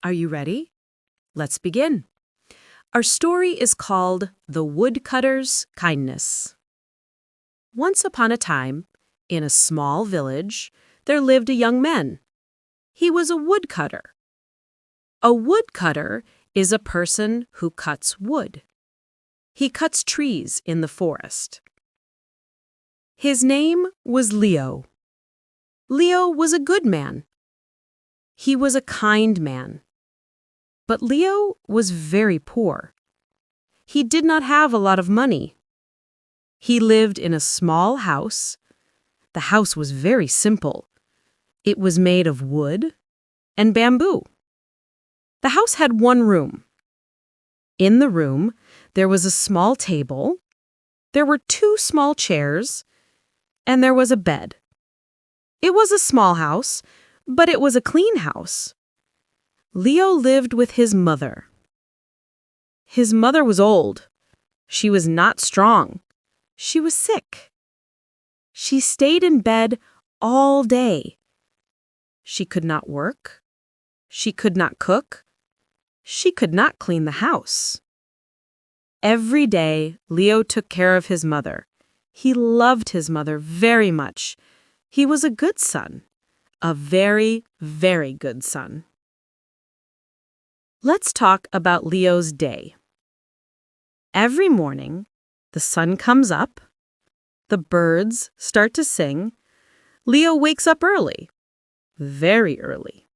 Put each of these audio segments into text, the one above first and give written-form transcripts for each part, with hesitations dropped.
Are you ready? Let's begin. Our story is called The Woodcutter's Kindness. Once upon a time, in a small village, there lived a young man. He was a woodcutter. A woodcutter is a person who cuts wood. He cuts trees in the forest. His name was Leo. Leo was a good man. He was a kind man. But Leo was very poor. He did not have a lot of money. He lived in a small house. The house was very simple. It was made of wood and bamboo. The house had one room. In the room, there was a small table, there were two small chairs, and there was a bed. It was a small house, but it was a clean house. Leo lived with his mother. His mother was old. She was not strong. She was sick. She stayed in bed all day. She could not work. She could not cook. She could not clean the house. Every day, Leo took care of his mother. He loved his mother very much. He was a good son. A very, very good son. Let's talk about Leo's day. Every morning, the sun comes up, the birds start to sing. Leo wakes up early, very early.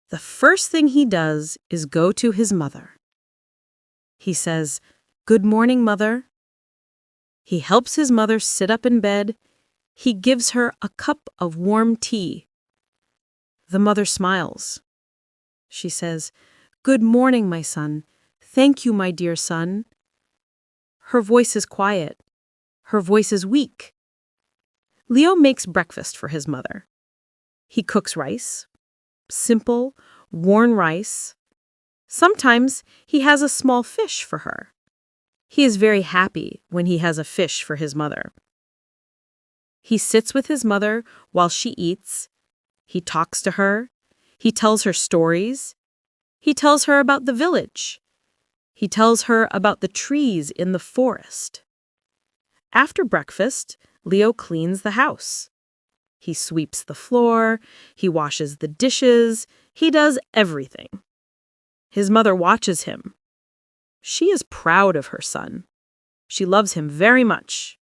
The first thing he does is go to his mother. He says, "Good morning, Mother." He helps his mother sit up in bed. He gives her a cup of warm tea. The mother smiles. She says, "Good morning, my son. Thank you, my dear son." Her voice is quiet. Her voice is weak. Leo makes breakfast for his mother. He cooks rice, simple, worn rice. Sometimes he has a small fish for her. He is very happy when he has a fish for his mother. He sits with his mother while she eats. He talks to her. He tells her stories. He tells her about the village. He tells her about the trees in the forest. After breakfast, Leo cleans the house. He sweeps the floor. He washes the dishes. He does everything. His mother watches him. She is proud of her son. She loves him very much.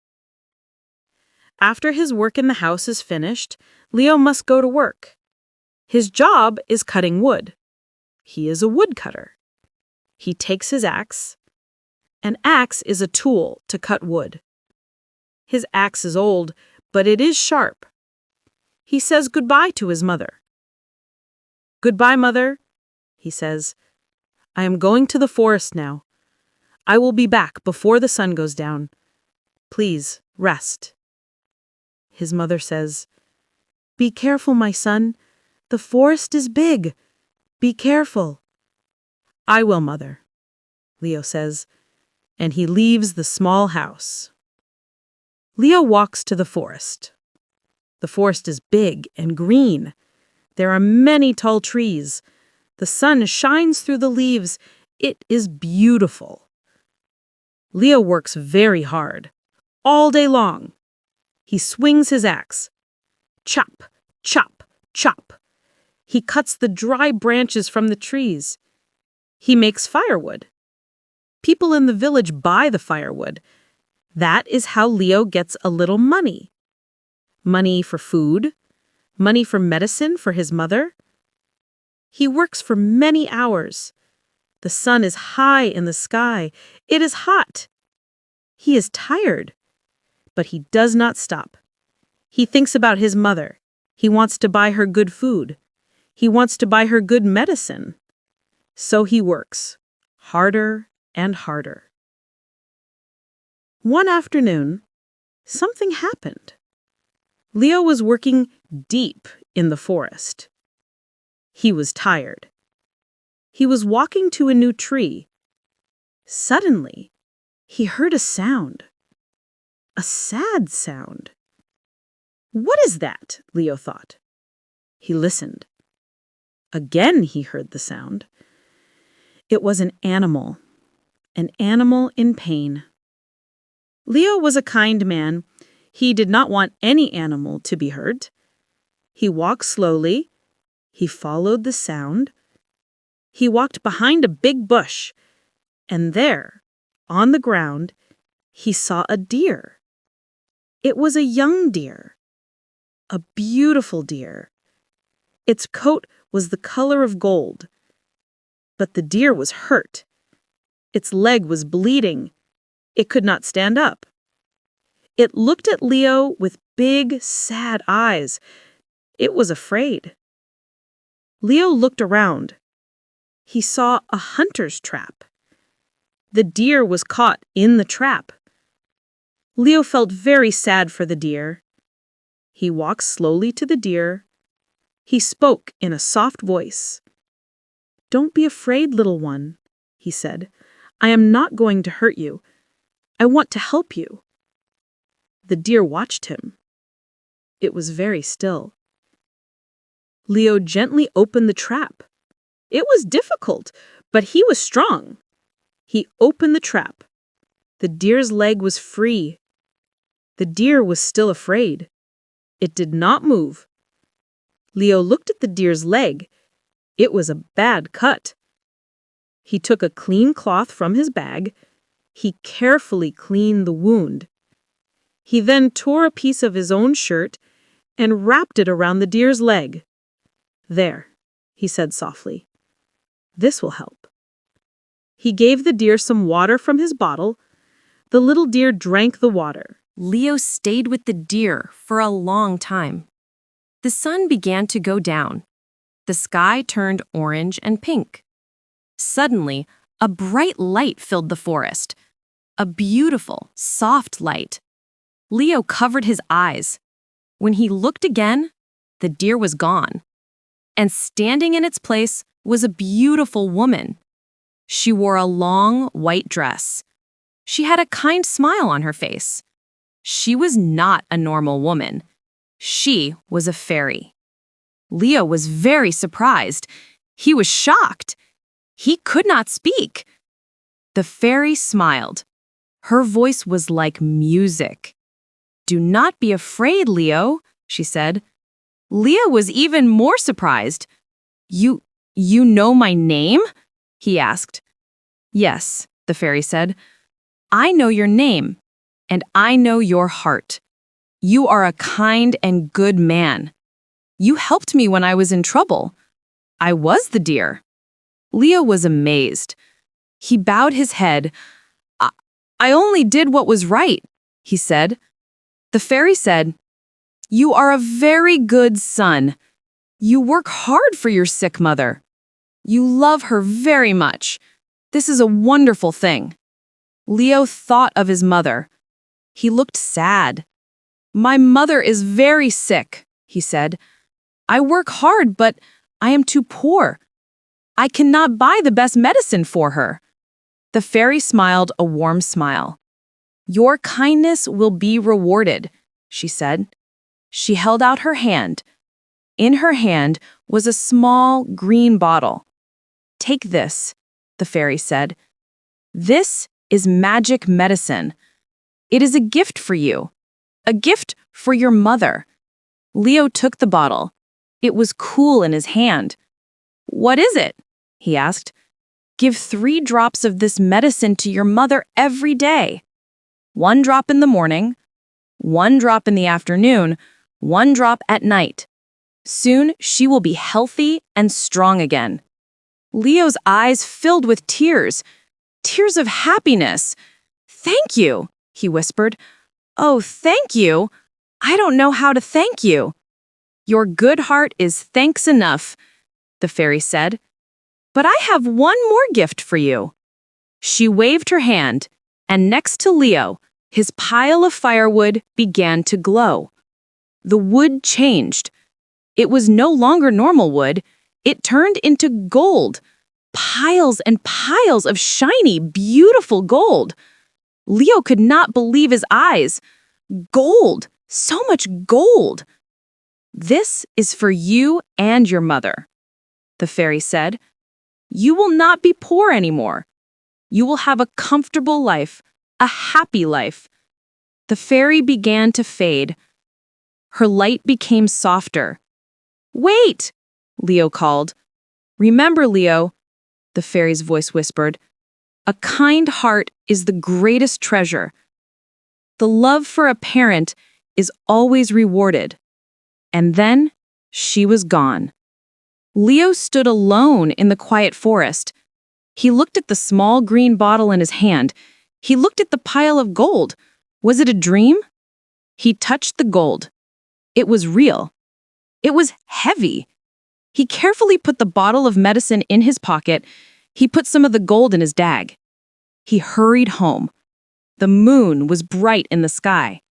After his work in the house is finished, Leo must go to work. His job is cutting wood. He is a woodcutter. He takes his axe. An axe is a tool to cut wood. His axe is old, but it is sharp. He says goodbye to his mother. "Goodbye, Mother," he says. "I am going to the forest now. I will be back before the sun goes down. Please, rest." His mother says, "Be careful, my son. The forest is big. Be careful." "I will, Mother," Leo says, and he leaves the small house. Leo walks to the forest. The forest is big and green. There are many tall trees. The sun shines through the leaves. It is beautiful. Leo works very hard, all day long. He swings his axe. Chop, chop, chop. He cuts the dry branches from the trees. He makes firewood. People in the village buy the firewood. That is how Leo gets a little money. Money for food, money for medicine for his mother. He works for many hours. The sun is high in the sky. It is hot. He is tired, but he does not stop. He thinks about his mother. He wants to buy her good food. He wants to buy her good medicine. So he works, harder and harder. One afternoon, something happened. Leo was working deep in the forest. He was tired. He was walking to a new tree. Suddenly, he heard a sound. A sad sound. What is that? Leo thought. He listened. Again he heard the sound. It was an animal in pain. Leo was a kind man. He did not want any animal to be hurt. He walked slowly. He followed the sound. He walked behind a big bush, and there, on the ground, he saw a deer. It was a young deer, a beautiful deer. Its coat was the color of gold. But the deer was hurt. Its leg was bleeding. It could not stand up. It looked at Leo with big, sad eyes. It was afraid. Leo looked around. He saw a hunter's trap. The deer was caught in the trap. Leo felt very sad for the deer. He walked slowly to the deer. He spoke in a soft voice. "Don't be afraid, little one," he said. "I am not going to hurt you. I want to help you." The deer watched him. It was very still. Leo gently opened the trap. It was difficult, but he was strong. He opened the trap. The deer's leg was free. The deer was still afraid. It did not move. Leo looked at the deer's leg. It was a bad cut. He took a clean cloth from his bag. He carefully cleaned the wound. He then tore a piece of his own shirt and wrapped it around the deer's leg. "There," he said softly. "This will help." He gave the deer some water from his bottle. The little deer drank the water. Leo stayed with the deer for a long time. The sun began to go down. The sky turned orange and pink. Suddenly, a bright light filled the forest. A beautiful, soft light. Leo covered his eyes. When he looked again, the deer was gone. And standing in its place was a beautiful woman. She wore a long, white dress. She had a kind smile on her face. She was not a normal woman. She was a fairy. Leo was very surprised. He was shocked. He could not speak. The fairy smiled. Her voice was like music. "Do not be afraid, Leo," she said. Leo was even more surprised. You know my name?" he asked. "Yes," the fairy said. "I know your name, and I know your heart. You are a kind and good man. You helped me when I was in trouble. I was the deer." Leo was amazed. He bowed his head. I only did what was right," he said. The fairy said, "You are a very good son. You work hard for your sick mother. You love her very much. This is a wonderful thing." Leo thought of his mother. He looked sad. "My mother is very sick," he said. "I work hard, but I am too poor. I cannot buy the best medicine for her." The fairy smiled a warm smile. "Your kindness will be rewarded," she said. She held out her hand. In her hand was a small green bottle. "Take this," the fairy said. "This is magic medicine. It is a gift for you, a gift for your mother." Leo took the bottle. It was cool in his hand. "What is it?" he asked. "Give 3 drops of this medicine to your mother every day. 1 drop in the morning, 1 drop in the afternoon, 1 drop at night. Soon she will be healthy and strong again." Leo's eyes filled with tears, tears of happiness. "Thank you," he whispered. "Oh, thank you. I don't know how to thank you." "Your good heart is thanks enough," the fairy said. "But I have one more gift for you." She waved her hand, and next to Leo, his pile of firewood began to glow. The wood changed. It was no longer normal wood. It turned into gold. Piles and piles of shiny, beautiful gold. Leo could not believe his eyes. Gold! So much gold! "This is for you and your mother." the fairy said. "You will not be poor anymore. You will have a comfortable life, a happy life." The fairy began to fade. Her light became softer. "Wait!" Leo called. "Remember, Leo," the fairy's voice whispered, "a kind heart is the greatest treasure. The love for a parent is always rewarded." And then she was gone. Leo stood alone in the quiet forest. He looked at the small green bottle in his hand. He looked at the pile of gold. Was it a dream? He touched the gold. It was real. It was heavy. He carefully put the bottle of medicine in his pocket. He put some of the gold in his bag. He hurried home. The moon was bright in the sky.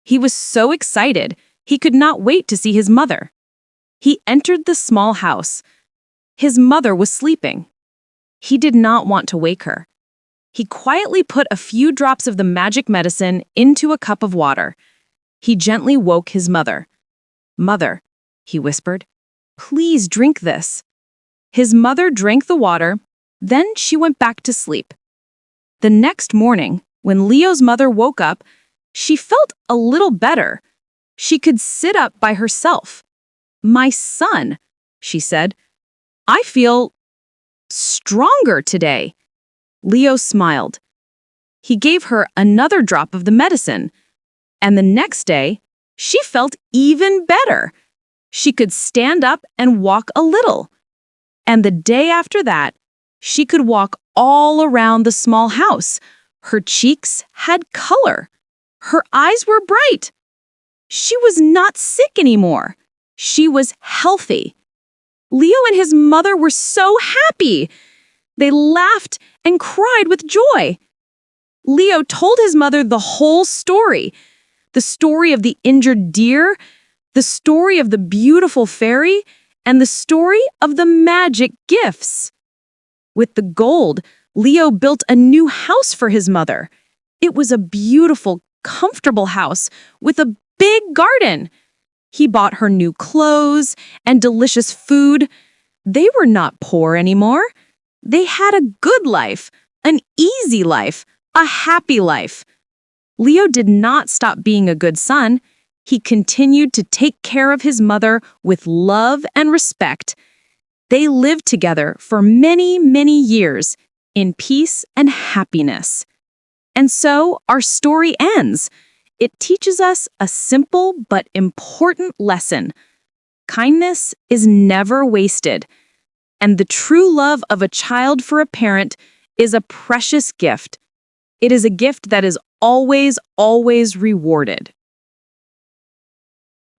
He was so excited, he could not wait to see his mother. He entered the small house. His mother was sleeping. He did not want to wake her. He quietly put a few drops of the magic medicine into a cup of water. He gently woke his mother. "Mother," he whispered, "please drink this." His mother drank the water, then she went back to sleep. The next morning, when Leo's mother woke up, she felt a little better. She could sit up by herself. "My son," she said, "I feel stronger today." Leo smiled. He gave her another drop of the medicine, and the next day, she felt even better. She could stand up and walk a little. And the day after that, she could walk all around the small house. Her cheeks had color. Her eyes were bright. She was not sick anymore. She was healthy. Leo and his mother were so happy. They laughed and cried with joy. Leo told his mother the whole story. The story of the injured deer, the story of the beautiful fairy, and the story of the magic gifts. With the gold, Leo built a new house for his mother. It was a beautiful, comfortable house with a big garden. He bought her new clothes and delicious food. They were not poor anymore. They had a good life, an easy life, a happy life. Leo did not stop being a good son. He continued to take care of his mother with love and respect. They lived together for many, many years in peace and happiness. And so our story ends. It teaches us a simple but important lesson. Kindness is never wasted, and the true love of a child for a parent is a precious gift. It is a gift that is always, always rewarded.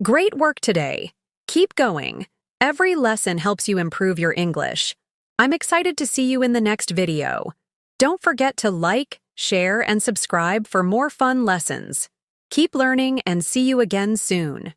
Great work today. Keep going. Every lesson helps you improve your English. I'm excited to see you in the next video. Don't forget to like, share, and subscribe for more fun lessons. Keep learning and see you again soon.